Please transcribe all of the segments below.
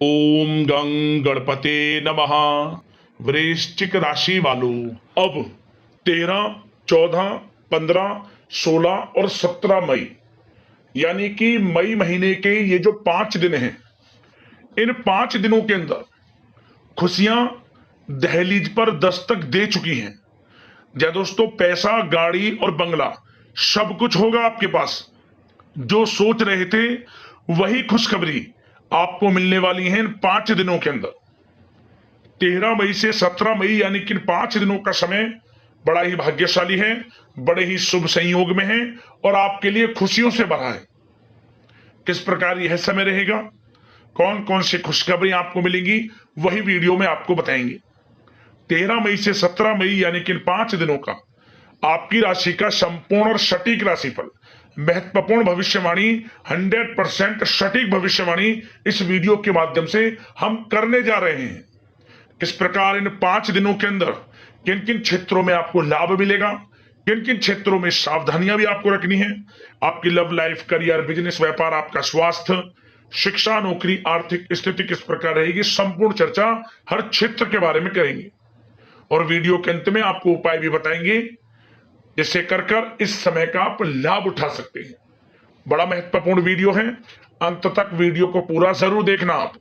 ओम गं गणपते नमः। वृश्चिक राशि वालों, अब 13, 14, 15, 16 और 17 मई यानी कि मई महीने के ये जो 5 दिन हैं, इन 5 दिनों के अंदर खुशियां दहलीज पर दस्तक दे चुकी हैं। या दोस्तों, पैसा, गाड़ी और बंगला सब कुछ होगा आपके पास। जो सोच रहे थे वही खुशखबरी आपको मिलने वाली है इन 5 दिनों के अंदर। 13 मई से 17 मई यानी कि इन 5 दिनों का समय बड़ा ही भाग्यशाली है, बड़े ही शुभ संयोग में है और आपके लिए खुशियों से भरा है। किस प्रकार यह समय रहेगा, कौन कौन सी खुशखबरी आपको मिलेंगी, वही वीडियो में आपको बताएंगे। 13 मई से 17 मई यानी कि इन 5 दिनों का आपकी राशि का संपूर्ण और सटीक राशिफल, महत्वपूर्ण भविष्यवाणी, 100% सटीक भविष्यवाणी इस वीडियो के माध्यम से हम करने जा रहे हैं। किस प्रकार इन 5 दिनों के अंदर किन किन क्षेत्रों में आपको लाभ मिलेगा, किन किन क्षेत्रों में सावधानियां भी आपको रखनी है। आपकी लव लाइफ, करियर, बिजनेस, व्यापार, आपका स्वास्थ्य, शिक्षा, नौकरी, आर्थिक स्थिति किस प्रकार रहेगी, संपूर्ण चर्चा हर क्षेत्र के बारे में करेंगे और वीडियो के अंत में आपको उपाय भी बताएंगे जिससे कर इस समय का आप लाभ उठा सकते हैं। बड़ा महत्वपूर्ण वीडियो है, अंत तक वीडियो को पूरा जरूर देखना। आप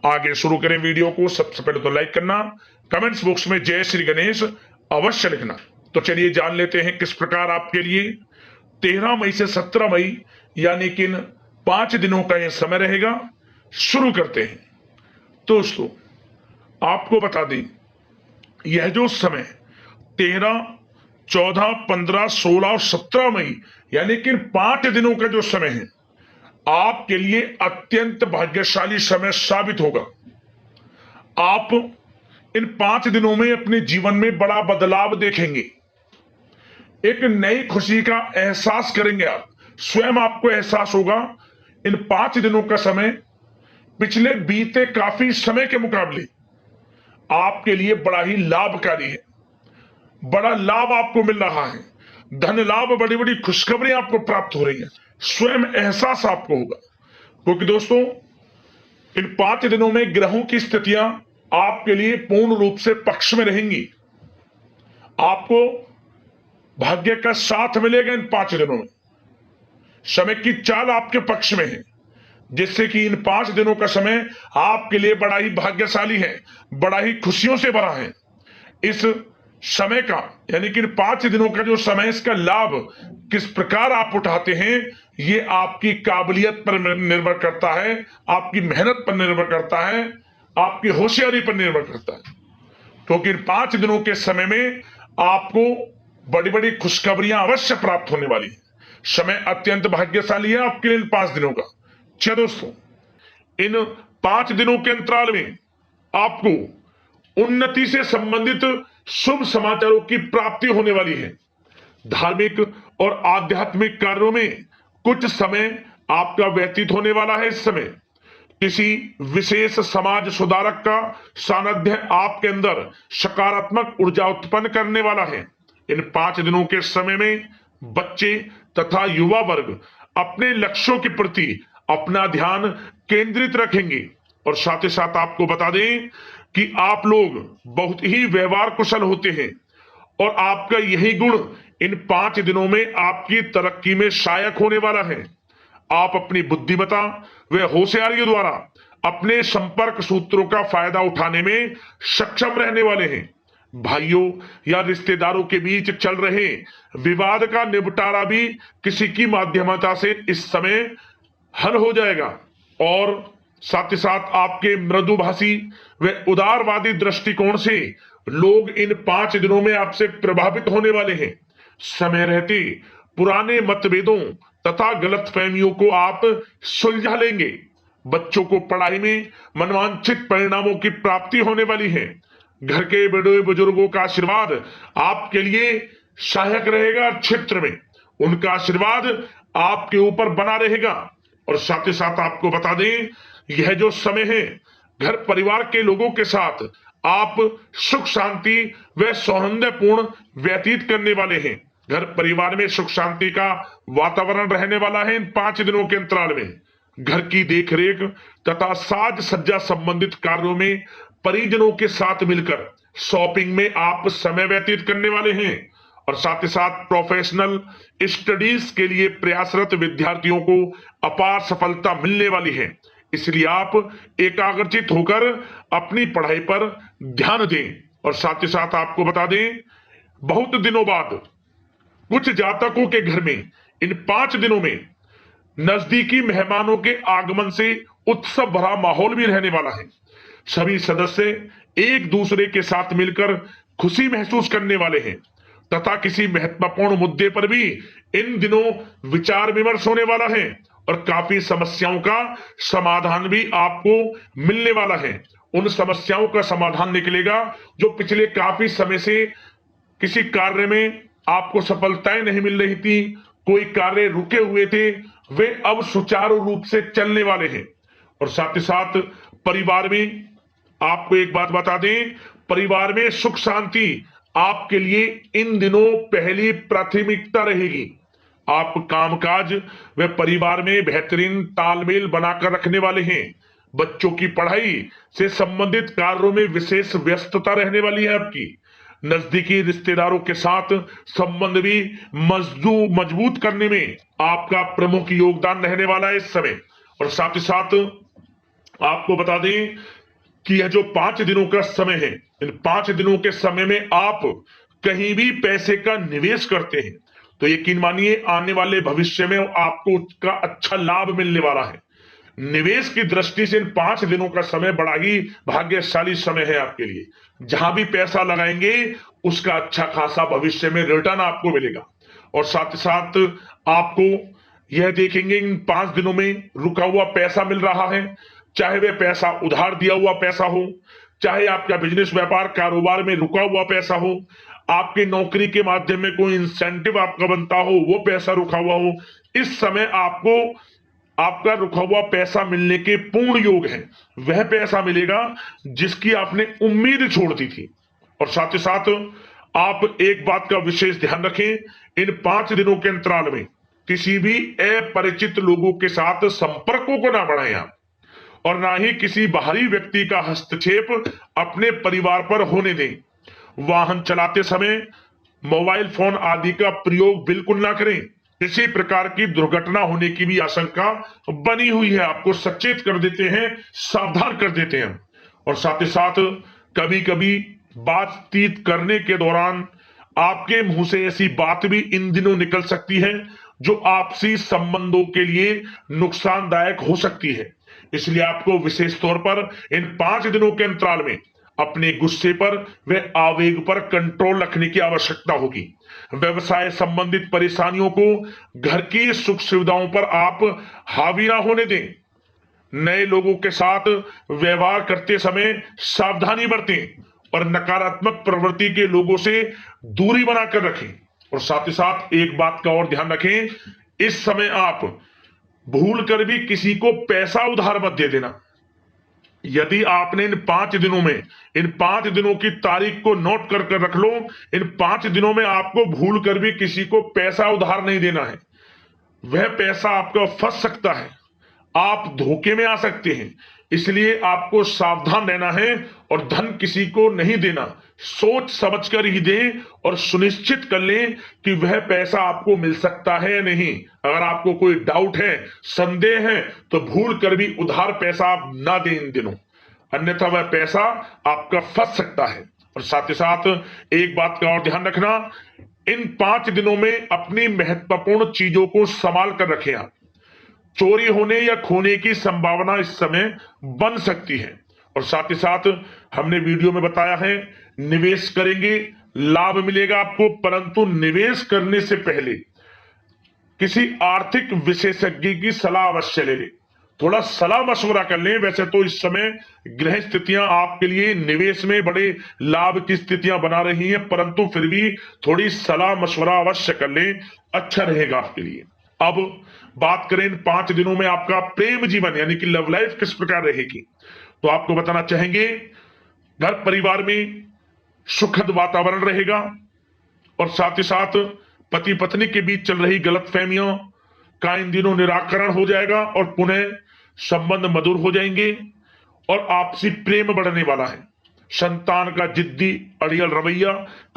आगे शुरू करें वीडियो को, सबसे पहले तो लाइक करना, कमेंट्स बॉक्स में जय श्री गणेश अवश्य लिखना। तो चलिए जान लेते हैं किस प्रकार आपके लिए 13 मई से 17 मई यानी कि इन 5 दिनों का यह समय रहेगा। शुरू करते हैं। दोस्तों, आपको बता दें, यह जो समय 13, 14, 15, 16 और 17 मई यानी कि इन 5 दिनों का जो समय है आपके लिए अत्यंत भाग्यशाली समय साबित होगा। आप इन 5 दिनों में अपने जीवन में बड़ा बदलाव देखेंगे, एक नई खुशी का एहसास करेंगे। आप स्वयं आपको एहसास होगा इन 5 दिनों का समय पिछले बीते काफी समय के मुकाबले आपके लिए बड़ा ही लाभकारी है। बड़ा लाभ आपको मिल रहा है, धन लाभ, बड़ी बड़ी खुशखबरी आपको प्राप्त हो रही है, स्वयं एहसास आपको होगा। क्योंकि दोस्तों, इन 5 दिनों में ग्रहों की स्थितियां आपके लिए पूर्ण रूप से पक्ष में रहेंगी। आपको भाग्य का साथ मिलेगा इन 5 दिनों में। समय की चाल आपके पक्ष में है, जिससे कि इन 5 दिनों का समय आपके लिए बड़ा ही भाग्यशाली है, बड़ा ही खुशियों से भरा है। इस समय का यानी कि इन 5 दिनों का जो समय, इसका लाभ किस प्रकार आप उठाते हैं, ये आपकी काबिलियत पर निर्भर करता है, आपकी मेहनत पर निर्भर करता है, आपकी होशियारी पर निर्भर करता है। क्योंकि इन 5 दिनों के समय में आपको बड़ी बड़ी खुशखबरियां अवश्य प्राप्त होने वाली है। समय अत्यंत भाग्यशाली है आपके लिए इन 5 दिनों का। अच्छा दोस्तों, इन 5 दिनों के अंतराल में आपको उन्नति से संबंधित शुभ समाचारों की प्राप्ति होने वाली है। धार्मिक और आध्यात्मिक कार्यों में कुछ समय आपका व्यतीत होने वाला है। इस समय किसी विशेष समाज सुधारक का सानिध्य आपके अंदर सकारात्मक ऊर्जा उत्पन्न करने वाला है। इन 5 दिनों के समय में बच्चे तथा युवा वर्ग अपने लक्ष्यों के प्रति अपना ध्यान केंद्रित रखेंगे और साथ ही साथ आपको बता दें कि आप लोग बहुत ही व्यवहार कुशल होते हैं और आपका यही गुण इन 5 दिनों में आपकी तरक्की में सहायक होने वाला है। आप अपनी बुद्धिमत्ता व होशियारी द्वारा अपने संपर्क सूत्रों का फायदा उठाने में सक्षम रहने वाले हैं। भाइयों या रिश्तेदारों के बीच चल रहे विवाद का निपटारा भी किसी की माध्यमता से इस समय हल हो जाएगा और साथ ही साथ आपके मृदुभाषी व उदारवादी दृष्टिकोण से लोग इन 5 दिनों में आपसे प्रभावित होने वाले हैं। समय रहते पुराने मतभेदों तथा गलतफहमियों को आप सुलझा लेंगे। बच्चों को पढ़ाई में मनवांछित परिणामों की प्राप्ति होने वाली है। घर के बड़े बुजुर्गों का आशीर्वाद आपके लिए सहायक रहेगा। क्षेत्र में उनका आशीर्वाद आपके ऊपर बना रहेगा और साथ ही साथ आपको बता दें, यह जो समय है घर परिवार के लोगों के साथ आप सुख शांति व सौहार्दपूर्ण व्यतीत करने वाले हैं। घर परिवार में सुख शांति का वातावरण रहने वाला है इन 5 दिनों के अंतराल में। घर की देखरेख तथा साज सज्जा संबंधित कार्यों में परिजनों के साथ मिलकर शॉपिंग में आप समय व्यतीत करने वाले हैं और साथ ही साथ प्रोफेशनल स्टडीज के लिए प्रयासरत विद्यार्थियों को अपार सफलता मिलने वाली है। इसलिए आप एकाग्रचित होकर अपनी पढ़ाई पर ध्यान दें। और साथ ही साथ आपको बता दें, बहुत दिनों बाद कुछ जातकों के घर में इन 5 दिनों में नजदीकी मेहमानों के आगमन से उत्सव भरा माहौल भी रहने वाला है। सभी सदस्य एक दूसरे के साथ मिलकर खुशी महसूस करने वाले हैं तथा किसी महत्वपूर्ण मुद्दे पर भी इन दिनों विचार विमर्श होने वाला है और काफी समस्याओं का समाधान भी आपको मिलने वाला है। उन समस्याओं का समाधान निकलेगा जो पिछले काफी समय से किसी कार्य में आपको सफलताएं नहीं मिल रही थी, कोई कार्य रुके हुए थे, वे अब सुचारू रूप से चलने वाले हैं। और साथ ही साथ परिवार में आपको एक बात बता दें, परिवार में सुख शांति आपके लिए इन दिनों पहली प्राथमिकता रहेगी। आप कामकाज व परिवार में बेहतरीन तालमेल बनाकर रखने वाले हैं। बच्चों की पढ़ाई से संबंधित कार्यों में विशेष व्यस्तता रहने वाली है आपकी। नजदीकी रिश्तेदारों के साथ संबंध भी मजबूत करने में आपका प्रमुख योगदान रहने वाला है इस समय। और साथ ही साथ आपको बता दें कि यह जो 5 दिनों का समय है, इन 5 दिनों के समय में आप कहीं भी पैसे का निवेश करते हैं तो यकीन मानिए आने वाले भविष्य में आपको उसका अच्छा लाभ मिलने वाला है। निवेश की दृष्टि से इन 5 दिनों का समय बड़ा ही भाग्यशाली समय है आपके लिए। जहां भी पैसा लगाएंगे उसका अच्छा खासा भविष्य में रिटर्न आपको मिलेगा। और साथ ही साथ आपको यह देखेंगे इन 5 दिनों में रुका हुआ पैसा मिल रहा है, चाहे वह पैसा उधार दिया हुआ पैसा हो, चाहे आपका बिजनेस व्यापार कारोबार में रुका हुआ पैसा हो, आपकी नौकरी के माध्यम में कोई इंसेंटिव आपका बनता हो, वो पैसा रुका हुआ हो, इस समय आपको आपका रुका हुआ पैसा मिलने के पूर्ण योग है। वह पैसा मिलेगा जिसकी आपने उम्मीद छोड़ दी थी। और साथ ही साथ आप एक बात का विशेष ध्यान रखें, इन 5 दिनों के अंतराल में किसी भी अपरिचित लोगों के साथ संपर्कों को ना बढ़ाएं आप, और ना ही किसी बाहरी व्यक्ति का हस्तक्षेप अपने परिवार पर होने दें। वाहन चलाते समय मोबाइल फोन आदि का प्रयोग बिल्कुल ना करें। किसी प्रकार की दुर्घटना होने की भी आशंका बनी हुई है, आपको सचेत कर देते हैं, सावधान कर देते हैं। और साथ ही साथ कभी कभी बातचीत करने के दौरान आपके मुंह से ऐसी बात भी इन दिनों निकल सकती है जो आपसी संबंधों के लिए नुकसानदायक हो सकती है। इसलिए आपको विशेष तौर पर इन 5 दिनों के अंतराल में अपने गुस्से पर व आवेग पर कंट्रोल रखने की आवश्यकता होगी। व्यवसाय संबंधित परेशानियों को घर की सुख सुविधाओं पर आप हावी ना होने दें। नए लोगों के साथ व्यवहार करते समय सावधानी बरतें और नकारात्मक प्रवृत्ति के लोगों से दूरी बनाकर रखें। और साथ ही साथ एक बात का और ध्यान रखें, इस समय आप भूल कर भी किसी को पैसा उधार मत दे देना। यदि आपने इन 5 दिनों में इन 5 दिनों की तारीख को नोट कर रख लो, इन 5 दिनों में आपको भूल कर भी किसी को पैसा उधार नहीं देना है। वह पैसा आपका फंस सकता है, आप धोखे में आ सकते हैं। इसलिए आपको सावधान रहना है और धन किसी को नहीं देना। सोच समझ कर ही दें और सुनिश्चित कर लें कि वह पैसा आपको मिल सकता है या नहीं। अगर आपको कोई डाउट है, संदेह है, तो भूल कर भी उधार पैसा आप ना दें इन दिनों, अन्यथा वह पैसा आपका फंस सकता है। और साथ ही साथ एक बात का और ध्यान रखना, इन 5 दिनों में अपनी महत्वपूर्ण चीजों को संभाल कर रखें आप। चोरी होने या खोने की संभावना इस समय बन सकती है। और साथ ही साथ हमने वीडियो में बताया है, निवेश करेंगे लाभ मिलेगा आपको, परंतु निवेश करने से पहले किसी आर्थिक विशेषज्ञ की सलाह अवश्य ले लें, थोड़ा सलाह मशवरा कर लें। वैसे तो इस समय ग्रह स्थितियां आपके लिए निवेश में बड़े लाभ की स्थितियां बना रही हैं, परंतु फिर भी थोड़ी सलाह मशवरा अवश्य कर लें, अच्छा रहेगा आपके लिए। अब बात करें इन 5 दिनों में आपका प्रेम जीवन यानी कि लव लाइफ किस प्रकार रहेगी, तो आपको बताना चाहेंगे, घर परिवार में सुखद वातावरण रहेगा और साथ ही साथ पति पत्नी के बीच चल रही गलतफहमियों का इन दिनों निराकरण हो जाएगा और पुनः संबंध मधुर हो जाएंगे और आपसी प्रेम बढ़ने वाला है। संतान का जिद्दी अड़ियल रवैया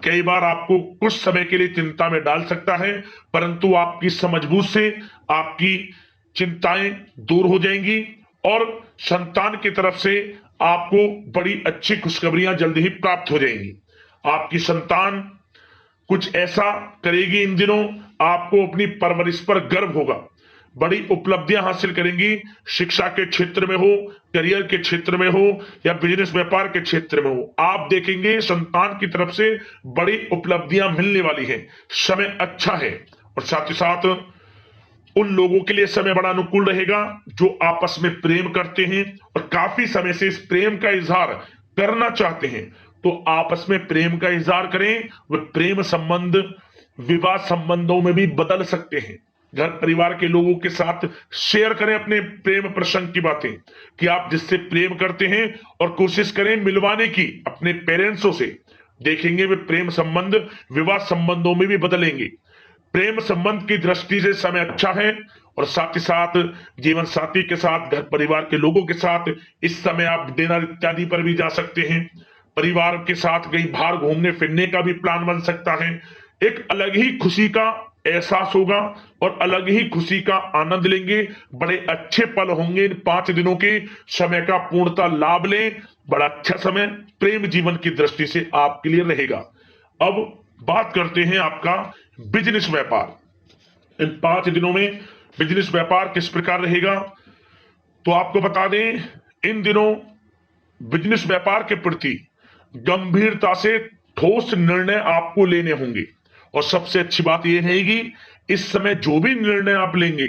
कई बार आपको कुछ समय के लिए चिंता में डाल सकता है, परंतु आपकी समझबूझ से आपकी चिंताएं दूर हो जाएंगी और संतान की तरफ से आपको बड़ी अच्छी खुशखबरियां जल्द ही प्राप्त हो जाएंगी। आपकी संतान कुछ ऐसा करेगी इन दिनों, आपको अपनी परवरिश पर गर्व होगा। बड़ी उपलब्धियां हासिल करेंगी, शिक्षा के क्षेत्र में हो, करियर के क्षेत्र में हो या बिजनेस व्यापार के क्षेत्र में हो। आप देखेंगे संतान की तरफ से बड़ी उपलब्धियां मिलने वाली हैं। समय अच्छा है और साथ ही साथ उन लोगों के लिए समय बड़ा अनुकूल रहेगा जो आपस में प्रेम करते हैं और काफी समय से इस प्रेम का इजहार करना चाहते हैं। तो आपस में प्रेम का इजहार करें। वे प्रेम संबंध विवाह संबंधों में भी बदल सकते हैं। घर परिवार के लोगों के साथ शेयर करें अपने प्रेम प्रसंग की बातें कि आप जिससे प्रेम करते हैं और कोशिश करें मिलवाने की अपने पेरेंट्सों से। देखेंगे वे प्रेम संबंध विवाह संबंधों में भी बदलेंगे। प्रेम संबंध की दृष्टि से समय अच्छा है और साथ ही साथ जीवन साथी के साथ घर परिवार के लोगों के साथ इस समय आप डिनर इत्यादि पर भी जा सकते हैं। परिवार के साथ कहीं बाहर घूमने फिरने का भी प्लान बन सकता है। एक अलग ही खुशी का एहसास होगा और अलग ही खुशी का आनंद लेंगे। बड़े अच्छे पल होंगे इन 5 दिनों के। समय का पूर्णता लाभ लें। बड़ा अच्छा समय प्रेम जीवन की दृष्टि से आपके लिए रहेगा। अब बात करते हैं आपका बिजनेस व्यापार। इन 5 दिनों में बिजनेस व्यापार किस प्रकार रहेगा, तो आपको बता दें इन दिनों बिजनेस व्यापार के प्रति गंभीरता से ठोस निर्णय आपको लेने होंगे। और सबसे अच्छी बात यह रहेगी इस समय जो भी निर्णय आप लेंगे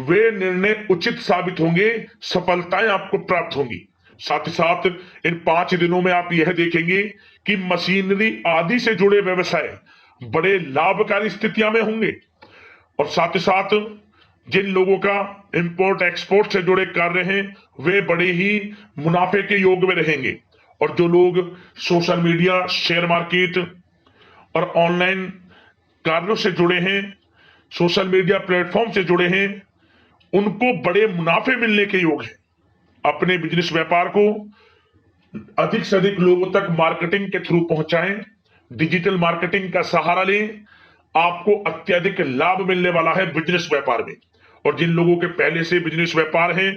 वे निर्णय उचित साबित होंगे, सफलताएं आपको प्राप्त होंगी। साथ ही साथ इन 5 दिनों में आप यह देखेंगे कि मशीनरी आदि से जुड़े व्यवसाय बड़े लाभकारी स्थितियां में होंगे। और साथ ही साथ जिन लोगों का इंपोर्ट एक्सपोर्ट से जुड़े कार्य हैं वे बड़े ही मुनाफे के योग में रहेंगे। और जो लोग सोशल मीडिया, शेयर मार्केट और ऑनलाइन कार्यों से जुड़े हैं, सोशल मीडिया प्लेटफॉर्म से जुड़े हैं, उनको बड़े मुनाफे मिलने के योग हैं। अपने बिजनेस व्यापार को अधिक से अधिक लोगों तक मार्केटिंग के थ्रू पहुंचाएं, डिजिटल मार्केटिंग का सहारा लें। आपको अत्यधिक लाभ मिलने वाला है बिजनेस व्यापार में। और जिन लोगों के पहले से बिजनेस व्यापार हैं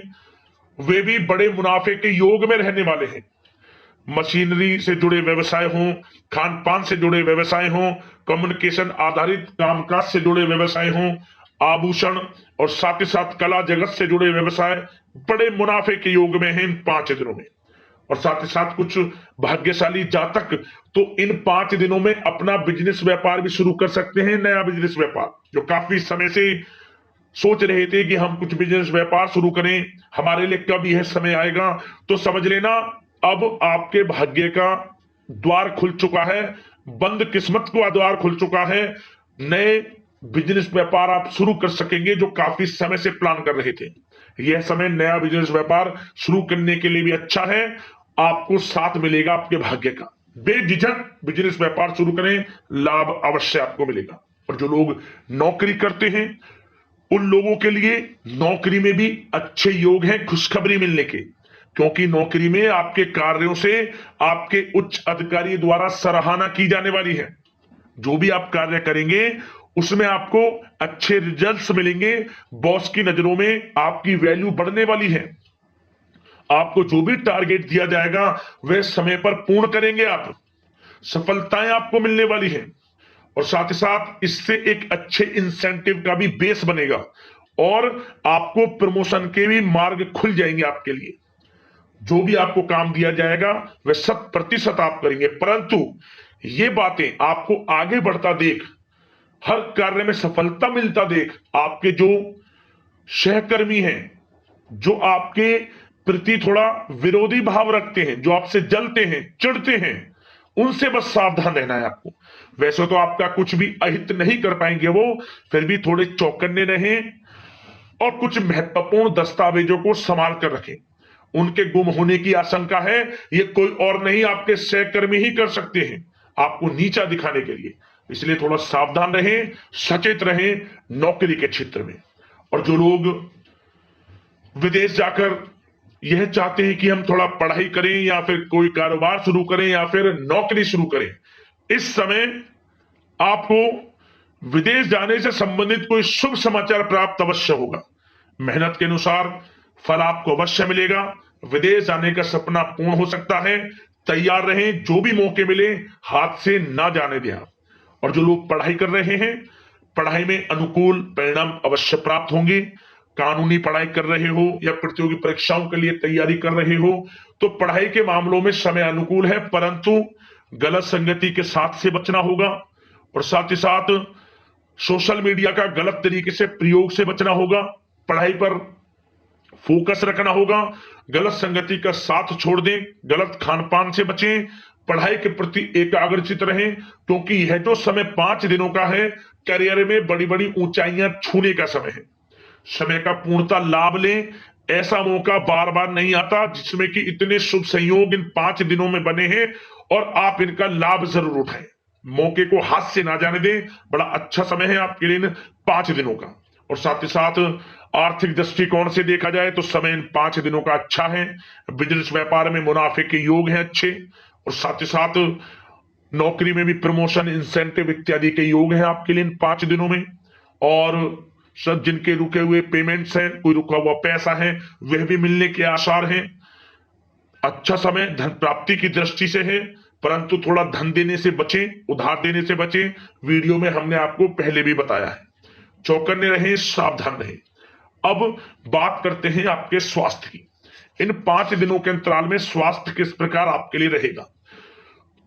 वे भी बड़े मुनाफे के योग में रहने वाले हैं। मशीनरी से जुड़े व्यवसाय हों, खान पान से जुड़े व्यवसाय हों, कम्युनिकेशन आधारित कामकाज से जुड़े व्यवसाय हों, आभूषण और साथ ही साथ कला जगत से जुड़े व्यवसाय बड़े मुनाफे के योग में हैं इन 5 दिनों में। और साथ ही साथ कुछ भाग्यशाली जातक तो इन 5 दिनों में अपना बिजनेस व्यापार भी शुरू कर सकते हैं। नया बिजनेस व्यापार जो काफी समय से सोच रहे थे कि हम कुछ बिजनेस व्यापार शुरू करें, हमारे लिए कब यह समय आएगा, तो समझ लेना अब आपके भाग्य का द्वार खुल चुका है। बंद किस्मत का द्वार खुल चुका है। नए बिजनेस व्यापार आप शुरू कर सकेंगे जो काफी समय से प्लान कर रहे थे। यह समय नया बिजनेस व्यापार शुरू करने के लिए भी अच्छा है। आपको साथ मिलेगा आपके भाग्य का। बेझिझक बिजनेस व्यापार शुरू करें, लाभ अवश्य आपको मिलेगा। और जो लोग नौकरी करते हैं उन लोगों के लिए नौकरी में भी अच्छे योग हैं खुशखबरी मिलने के, क्योंकि नौकरी में आपके कार्यों से आपके उच्च अधिकारी द्वारा सराहना की जाने वाली है। जो भी आप कार्य करेंगे उसमें आपको अच्छे रिजल्ट्स मिलेंगे। बॉस की नजरों में आपकी वैल्यू बढ़ने वाली है। आपको जो भी टारगेट दिया जाएगा वह समय पर पूर्ण करेंगे आप। सफलताएं आपको मिलने वाली है। और साथ ही साथ इससे एक अच्छे इंसेंटिव का भी बेस बनेगा और आपको प्रमोशन के भी मार्ग खुल जाएंगे आपके लिए। जो भी आपको काम दिया जाएगा वह 100% आप करेंगे। परंतु ये बातें आपको आगे बढ़ता देख, हर कार्य में सफलता मिलता देख, आपके जो सहकर्मी हैं, जो आपके प्रति थोड़ा विरोधी भाव रखते हैं, जो आपसे जलते हैं, चिढ़ते हैं, उनसे बस सावधान रहना है आपको। वैसे तो आपका कुछ भी अहित नहीं कर पाएंगे वो, फिर भी थोड़े चौकन्ने रहें और कुछ महत्वपूर्ण दस्तावेजों को संभाल कर रखें। उनके गुम होने की आशंका है, ये कोई और नहीं आपके सहकर्मी ही कर सकते हैं आपको नीचा दिखाने के लिए। इसलिए थोड़ा सावधान रहें, सचेत रहें नौकरी के क्षेत्र में। और जो लोग विदेश जाकर यह चाहते हैं कि हम थोड़ा पढ़ाई करें या फिर कोई कारोबार शुरू करें या फिर नौकरी शुरू करें, इस समय आपको विदेश जाने से संबंधित कोई शुभ समाचार प्राप्त अवश्य होगा। मेहनत के अनुसार फल आपको अवश्य मिलेगा। विदेश जाने का सपना पूर्ण हो सकता है। तैयार रहें, जो भी मौके मिले हाथ से ना जाने दें आप। और जो लोग पढ़ाई कर रहे हैं, पढ़ाई में अनुकूल परिणाम अवश्य प्राप्त होंगे। कानूनी पढ़ाई कर रहे हो या प्रतियोगी परीक्षाओं के लिए तैयारी कर रहे हो तो पढ़ाई के मामलों में समय अनुकूल है, परंतु गलत संगति के साथ से बचना होगा और साथ ही साथ सोशल मीडिया का गलत तरीके से प्रयोग से बचना होगा। पढ़ाई पर फोकस रखना होगा। गलत संगति का साथ छोड़ दें, गलत खान पान से बचें, पढ़ाई के प्रति एकाग्रचित रहें, क्योंकि यह जो समय 5 दिनों का है, करियर में बड़ी बड़ी ऊंचाइयां छूने का समय है। समय का पूर्णता लाभ लें। ऐसा मौका बार बार नहीं आता जिसमें कि इतने शुभ संयोग इन 5 दिनों में बने हैं और आप इनका लाभ जरूर उठाएं। मौके को हाथ से ना जाने दें। बड़ा अच्छा समय है आपके लिए इन 5 दिनों का। और साथ ही साथ आर्थिक दृष्टिकोण से देखा जाए तो समय इन 5 दिनों का अच्छा है। बिजनेस व्यापार में मुनाफे के योग हैं अच्छे, और साथ ही साथ नौकरी में भी प्रमोशन, इंसेंटिव इत्यादि के योग हैं आपके लिए इन 5 दिनों में। और सब जिनके रुके हुए पेमेंट्स हैं, कोई रुका हुआ पैसा है, वह भी मिलने के आसार हैं। अच्छा समय धन प्राप्ति की दृष्टि से है, परंतु थोड़ा धन देने से बचें, उधार देने से बचें। वीडियो में हमने आपको पहले भी बताया है। चौकन्ने रहें, सावधान रहें। अब बात करते हैं आपके स्वास्थ्य की। इन 5 दिनों के अंतराल में स्वास्थ्य किस प्रकार आपके लिए रहेगा,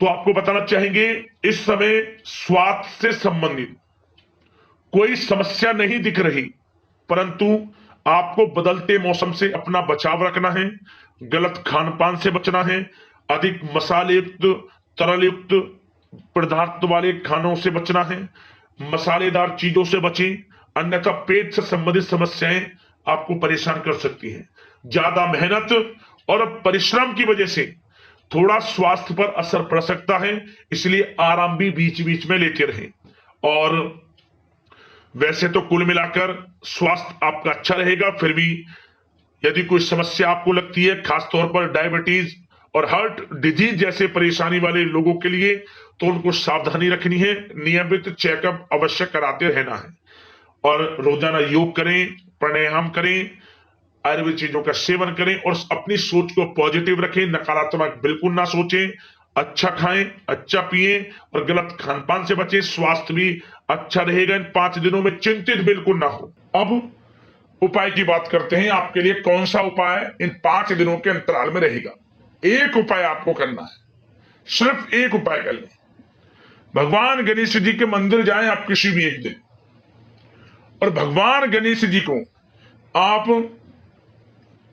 तो आपको बताना चाहेंगे इस समय स्वास्थ्य से संबंधित कोई समस्या नहीं दिख रही, परंतु आपको बदलते मौसम से अपना बचाव रखना है। गलत खान पान से बचना है। अधिक मसाले युक्त, तरल युक्त पदार्थ वाले खानों से बचना है। मसालेदार चीजों से बचें, अन्यथा पेट से संबंधित समस्याएं आपको परेशान कर सकती हैं। ज्यादा मेहनत और परिश्रम की वजह से थोड़ा स्वास्थ्य पर असर पड़ सकता है, इसलिए आराम भी बीच बीच में लेते रहें। और वैसे तो कुल मिलाकर स्वास्थ्य आपका अच्छा रहेगा, फिर भी यदि कोई समस्या आपको लगती है, खासतौर पर डायबिटीज और हार्ट डिजीज जैसे परेशानी वाले लोगों के लिए, तो उनको सावधानी रखनी है। नियमित चेकअप अवश्य कराते रहना है और रोजाना योग करें, प्राणायाम करें, आयुर्वेद चीजों का सेवन करें और अपनी सोच को पॉजिटिव रखें। नकारात्मक बिल्कुल ना सोचें। अच्छा खाएं, अच्छा पिएं और गलत खान पान से बचें। स्वास्थ्य भी अच्छा रहेगा इन 5 दिनों में, चिंतित बिल्कुल ना हो। अब उपाय की बात करते हैं। आपके लिए कौन सा उपाय इन 5 दिनों के अंतराल में रहेगा। एक उपाय आपको करना है, सिर्फ एक उपाय कर लें। भगवान गणेश जी के मंदिर जाएं आप किसी भी एक दिन, और भगवान गणेश जी को आप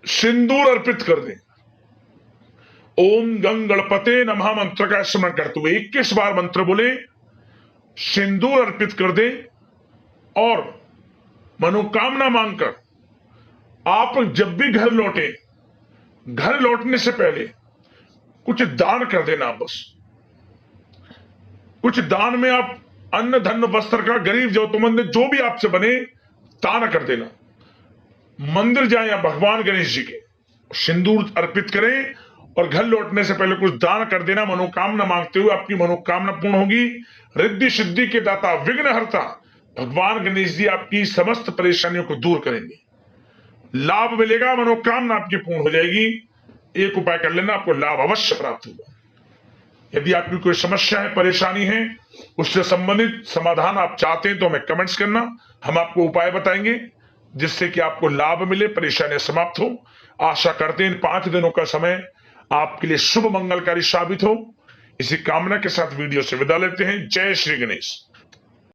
सिंदूर अर्पित कर दें। ओम गंग गणपते नमः मंत्र का स्मरण करते हुए 21 बार मंत्र बोले, सिंदूर अर्पित कर दें और मनोकामना मांगकर आप जब भी घर लौटे, घर लौटने से पहले कुछ दान कर देना। बस कुछ दान में आप अन्न, धन, वस्त्र का गरीब जरूरतमंद जो भी आपसे बने दान कर देना। मंदिर जाए या भगवान गणेश जी के सिंदूर अर्पित करें और घर लौटने से पहले कुछ दान कर देना। मनोकामना मांगते हुए आपकी मनोकामना पूर्ण होगी। रिद्धि सिद्धि के दाता, विघ्नहर्ता भगवान गणेश जी आपकी समस्त परेशानियों को दूर करेंगे। लाभ मिलेगा, मनोकामना आपकी पूर्ण हो जाएगी। एक उपाय कर लेना, आपको लाभ अवश्य प्राप्त होगा। यदि आपकी कोई समस्या है, परेशानी है, उससे संबंधित समाधान आप चाहते हैं तो हमें कमेंट्स करना। हम आपको उपाय बताएंगे जिससे कि आपको लाभ मिले, परेशानियां समाप्त हो। आशा करते हैं इन 5 दिनों का समय आपके लिए शुभ मंगलकारी साबित हो। इसी कामना के साथ वीडियो से विदा लेते हैं। जय श्री गणेश।